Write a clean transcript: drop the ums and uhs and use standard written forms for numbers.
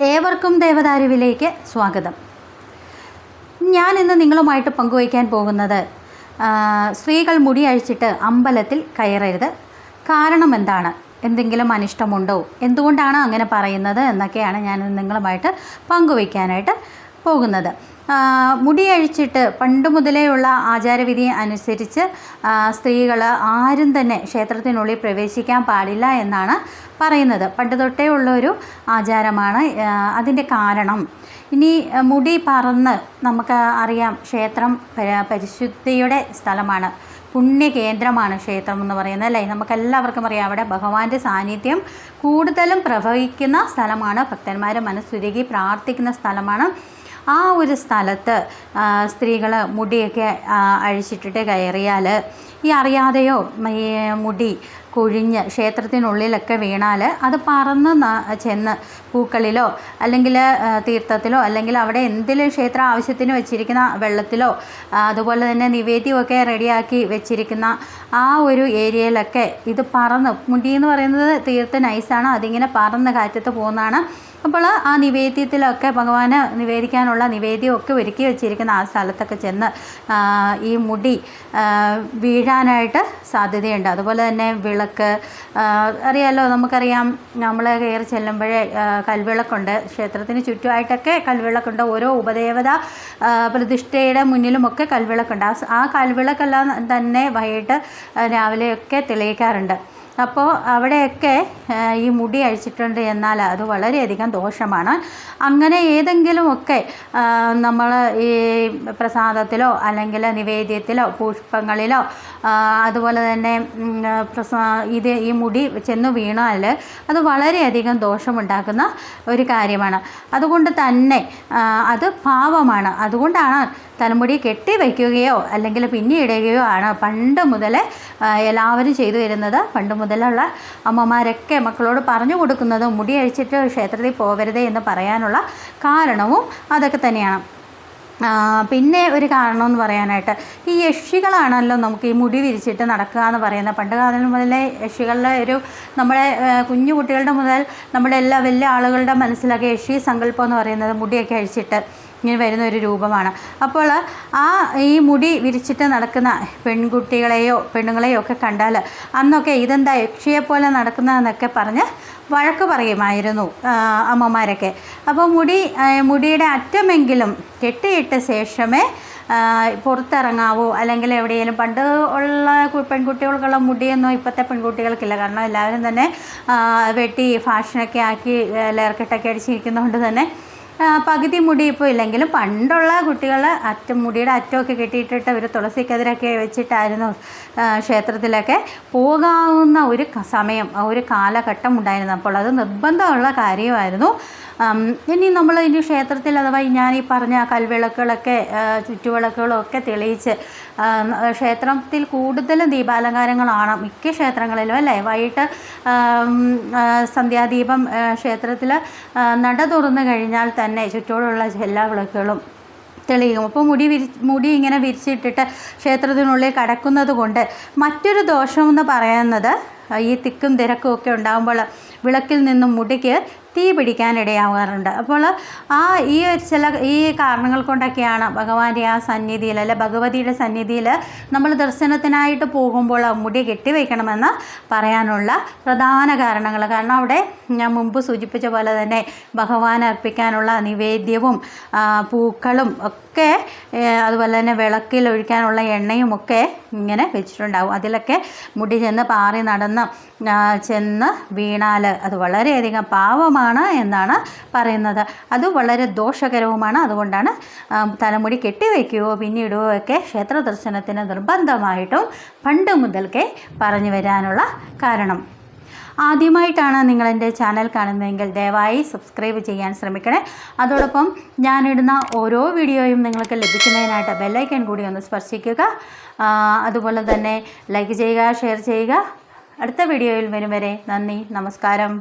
ഏവർക്കും ദേവദാരുവിലേക്ക് സ്വാഗതം. ഞാൻ ഇന്ന് നിങ്ങളുമായിട്ട് പങ്കുവയ്ക്കാൻ പോകുന്നത് സ്ത്രീകൾ മുടി അഴിച്ചിട്ട് അമ്പലത്തിൽ കയറരുത്, കാരണം എന്താണ്, എന്തെങ്കിലും അനിഷ്ടമുണ്ടോ, എന്തുകൊണ്ടാണ് അങ്ങനെ പറയുന്നത് എന്നൊക്കെയാണ് ഞാൻ നിങ്ങളുമായിട്ട് പങ്കുവയ്ക്കാനായിട്ട് പോകുന്നത്. മുടി അഴിച്ചിട്ട് പണ്ട് മുതലേയുള്ള ആചാരവിധി അനുസരിച്ച് സ്ത്രീകൾ ആരും തന്നെ ക്ഷേത്രത്തിനുള്ളിൽ പ്രവേശിക്കാൻ പാടില്ല എന്നാണ് പറയുന്നത്. പണ്ട് തൊട്ടേ ഉള്ളൊരു ആചാരമാണ്. അതിൻ്റെ കാരണം, ഇനി മുടി പറന്ന് നമുക്ക് അറിയാം, ക്ഷേത്രം പരിശുദ്ധിയുടെ സ്ഥലമാണ്, പുണ്യകേന്ദ്രമാണ് ക്ഷേത്രം എന്ന് പറയുന്നത്, അല്ലേ? നമുക്കെല്ലാവർക്കും അറിയാം, അവിടെ ഭഗവാന്റെ സാന്നിധ്യം കൂടുതലും പ്രവഹിക്കുന്ന സ്ഥലമാണ്, ഭക്തന്മാർ മനസ്സുരുകി പ്രാർത്ഥിക്കുന്ന സ്ഥലമാണ്. ആ ഒരു സ്ഥലത്ത് സ്ത്രീകൾ മുടിയൊക്കെ അഴിച്ചിട്ടിട്ട് കയറിയാൽ, ഈ അറിയാതെയോ ഈ മുടി കൊഴിഞ്ഞ് ക്ഷേത്രത്തിനുള്ളിലൊക്കെ വീണാൽ അത് പറന്ന് ചെന്ന് പൂക്കളിലോ അല്ലെങ്കിൽ തീർത്ഥത്തിലോ അല്ലെങ്കിൽ അവിടെ എന്തെങ്കിലും ക്ഷേത്ര ആവശ്യത്തിന് വെച്ചിരിക്കുന്ന വെള്ളത്തിലോ അതുപോലെ തന്നെ നിവേദ്യമൊക്കെ റെഡിയാക്കി വെച്ചിരിക്കുന്ന ആ ഒരു ഏരിയയിലൊക്കെ ഇത് പറന്ന്, മുടി എന്ന് പറയുന്നത് തീർത്ത് നൈസാണ്, അതിങ്ങനെ പറന്ന് കാറ്റത്ത് പോകുന്നതാണ്. അപ്പോൾ ആ നിവേദ്യത്തിലൊക്കെ ഭഗവാന് നിവേദിക്കാനുള്ള നിവേദ്യമൊക്കെ ഒരുക്കി വെച്ചിരിക്കുന്ന ആ സ്ഥലത്തൊക്കെ ചെന്ന് ഈ മുടി വീഴാനായിട്ട് സാധ്യതയുണ്ട്. അതുപോലെ തന്നെ വിളക്ക്, അറിയാമല്ലോ, നമുക്കറിയാം, നമ്മൾ കയറി ചെല്ലുമ്പോഴേ കൽവിളക്കുണ്ട്, ക്ഷേത്രത്തിന് ചുറ്റുമായിട്ടൊക്കെ കൽവിളക്കുണ്ട്, ഓരോ ഉപദേവത പ്രതിഷ്ഠയുടെ മുന്നിലുമൊക്കെ കൽവിളക്കുണ്ട്. ആ കൽവിളക്കെല്ലാം തന്നെ വൈകിട്ട് രാവിലെയൊക്കെ തെളിയിക്കാറുണ്ട്. അപ്പോൾ അവിടെയൊക്കെ ഈ മുടി അഴിച്ചിട്ടുണ്ട് എന്നാൽ അത് വളരെയധികം ദോഷമാണ്. അങ്ങനെ ഏതെങ്കിലുമൊക്കെ നമ്മൾ ഈ പ്രസാദത്തിലോ അല്ലെങ്കിൽ നിവേദ്യത്തിലോ പുഷ്പങ്ങളിലോ അതുപോലെ തന്നെ ഈ മുടി ചെന്ന് വീണാൽ അത് വളരെയധികം ദോഷമുണ്ടാക്കുന്ന ഒരു കാര്യമാണ്. അതുകൊണ്ട് തന്നെ അത് പാവമാണ്. അതുകൊണ്ടാണ് തലമുടി കെട്ടി വയ്ക്കുകയോ അല്ലെങ്കിൽ പിന്നിയിടുകയോ ആണ് പണ്ട് മുതലേ എല്ലാവരും ചെയ്തു വരുന്നത്. പണ്ട് മുതലുള്ള അമ്മമാരൊക്കെ മക്കളോട് പറഞ്ഞു കൊടുക്കുന്നത് മുടി അഴിച്ചിട്ട് ക്ഷേത്രത്തിൽ പോകരുതേ എന്ന് പറയാനുള്ള കാരണവും അതൊക്കെ തന്നെയാണ്. പിന്നെ ഒരു കാരണമെന്ന് പറയാനായിട്ട്, ഈ യക്ഷികളാണല്ലോ നമുക്ക് ഈ മുടി വിരിച്ചിട്ട് നടക്കുക എന്ന് പറയുന്നത്. പണ്ട് കാലം മുതലേ യക്ഷികളുടെ നമ്മുടെ കുഞ്ഞു കുട്ടികളുടെ മുതൽ നമ്മുടെ എല്ലാ വലിയ ആളുകളുടെ മനസ്സിലൊക്കെ യക്ഷി സങ്കല്പം എന്ന് പറയുന്നത് മുടിയൊക്കെ അഴിച്ചിട്ട് ഇങ്ങനെ വരുന്ന ഒരു രൂപമാണ്. അപ്പോൾ ഈ മുടി വിരിച്ചിട്ട് നടക്കുന്ന പെണ്ണുങ്ങളെയോ ഒക്കെ കണ്ടാൽ അന്നൊക്കെ ഇതെന്താ യക്ഷിയെപ്പോലെ നടക്കുന്നതെന്നൊക്കെ പറഞ്ഞ് വഴക്ക് പറയുമായിരുന്നു അമ്മമാരൊക്കെ. അപ്പോൾ മുടിയുടെ അറ്റമെങ്കിലും കെട്ടിയിട്ട ശേഷമേ പുറത്തിറങ്ങാവൂ, അല്ലെങ്കിൽ എവിടെയെങ്കിലും. പണ്ട് ഉള്ള പെൺകുട്ടികൾക്കുള്ള മുടിയൊന്നും ഇപ്പോഴത്തെ പെൺകുട്ടികൾക്കില്ല, കാരണം എല്ലാവരും തന്നെ വെട്ടി ഫാഷനൊക്കെ ആക്കി ലെയർക്കെട്ടൊക്കെ അടിച്ചിരിക്കുന്നതുകൊണ്ട് തന്നെ പകുതി മുടി ഇപ്പോൾ ഇല്ലെങ്കിലും പണ്ടുള്ള കുട്ടികൾ മുടിയുടെ അറ്റമൊക്കെ കെട്ടിയിട്ടിട്ട് ഒരു തുളസിക്കതിരൊക്കെ വെച്ചിട്ടായിരുന്നു ക്ഷേത്രത്തിലൊക്കെ പോകാവുന്ന ഒരു സമയം, ഒരു കാലഘട്ടം ഉണ്ടായിരുന്നു. അപ്പോൾ അത് നിർബന്ധമുള്ള കാര്യമായിരുന്നു. ഇനി ക്ഷേത്രത്തിൽ അഥവാ ഞാൻ ഈ പറഞ്ഞ കൽവിളക്കുകളൊക്കെ ചുറ്റുവിളക്കുകളും ഒക്കെ തെളിയിച്ച് ക്ഷേത്രത്തിൽ കൂടുതലും ദീപാലങ്കാരങ്ങളാണ് മിക്ക ക്ഷേത്രങ്ങളിലും, അല്ലേ? വൈകിട്ട് സന്ധ്യാദീപം ക്ഷേത്രത്തിൽ നട തുറന്നു കഴിഞ്ഞാൽ തന്നെ ചുറ്റോടുള്ള എല്ലാ വിളക്കുകളും തെളിയും. അപ്പോൾ മുടി ഇങ്ങനെ വിരിച്ചിട്ടിട്ട് ക്ഷേത്രത്തിനുള്ളിൽ കടക്കുന്നത് കൊണ്ട് മറ്റൊരു ദോഷമെന്ന് പറയുന്നത്, ഈ തിക്കും തിരക്കും ഒക്കെ ഉണ്ടാകുമ്പോൾ വിളക്കിൽ നിന്നും മുടിക്ക് തീ പിടിക്കാനിടയാവാറുണ്ട്. അപ്പോൾ ഈ കാരണങ്ങൾ കൊണ്ടൊക്കെയാണ് ഭഗവാന്റെ ആ സന്നിധിയിൽ അല്ലെ ഭഗവതിയുടെ സന്നിധിയിൽ നമ്മൾ ദർശനത്തിനായിട്ട് പോകുമ്പോൾ മുടി കെട്ടിവയ്ക്കണമെന്ന് പറയാനുള്ള പ്രധാന കാരണങ്ങൾ. കാരണം അവിടെ ഞാൻ മുമ്പ് സൂചിപ്പിച്ച പോലെ തന്നെ ഭഗവാൻ അർപ്പിക്കാനുള്ള നിവേദ്യവും പൂക്കളും ഒക്കെ, അതുപോലെ തന്നെ വിളക്കിൽ ഒഴിക്കാനുള്ള എണ്ണയും ഒക്കെ ഇങ്ങനെ വെച്ചിട്ടുണ്ടാവും. അതിലൊക്കെ മുടി ചെന്ന് പാറി നടന്ന് ചെന്ന് വീണാൽ അത് വളരെയധികം പാവമാണ് എന്നാണ് പറയുന്നത്. അത് വളരെ ദോഷകരവുമാണ്. അതുകൊണ്ടാണ് തലമുടി കെട്ടിവയ്ക്കുകയോ പിന്നിടുകയോ ഒക്കെ ക്ഷേത്ര ദർശനത്തിന് നിർബന്ധമായിട്ടും പണ്ട് മുതൽക്കേ പറഞ്ഞു വരാനുള്ള കാരണം. ആദ്യമായിട്ടാണ് നിങ്ങളെൻ്റെ ചാനൽ കാണുന്നതെങ്കിൽ ദയവായി സബ്സ്ക്രൈബ് ചെയ്യാൻ ശ്രമിക്കണേ. അതോടൊപ്പം ഞാനിടുന്ന ഓരോ വീഡിയോയും നിങ്ങൾക്ക് ലഭിക്കുന്നതിനായിട്ട് ബെല്ലൈക്കൺ കൂടി ഒന്ന് സ്പർശിക്കുക. അതുപോലെ തന്നെ ലൈക്ക് ചെയ്യുക, ഷെയർ ചെയ്യുക. അടുത്ത വീഡിയോയിൽ വരും വരെ നന്ദി, നമസ്കാരം.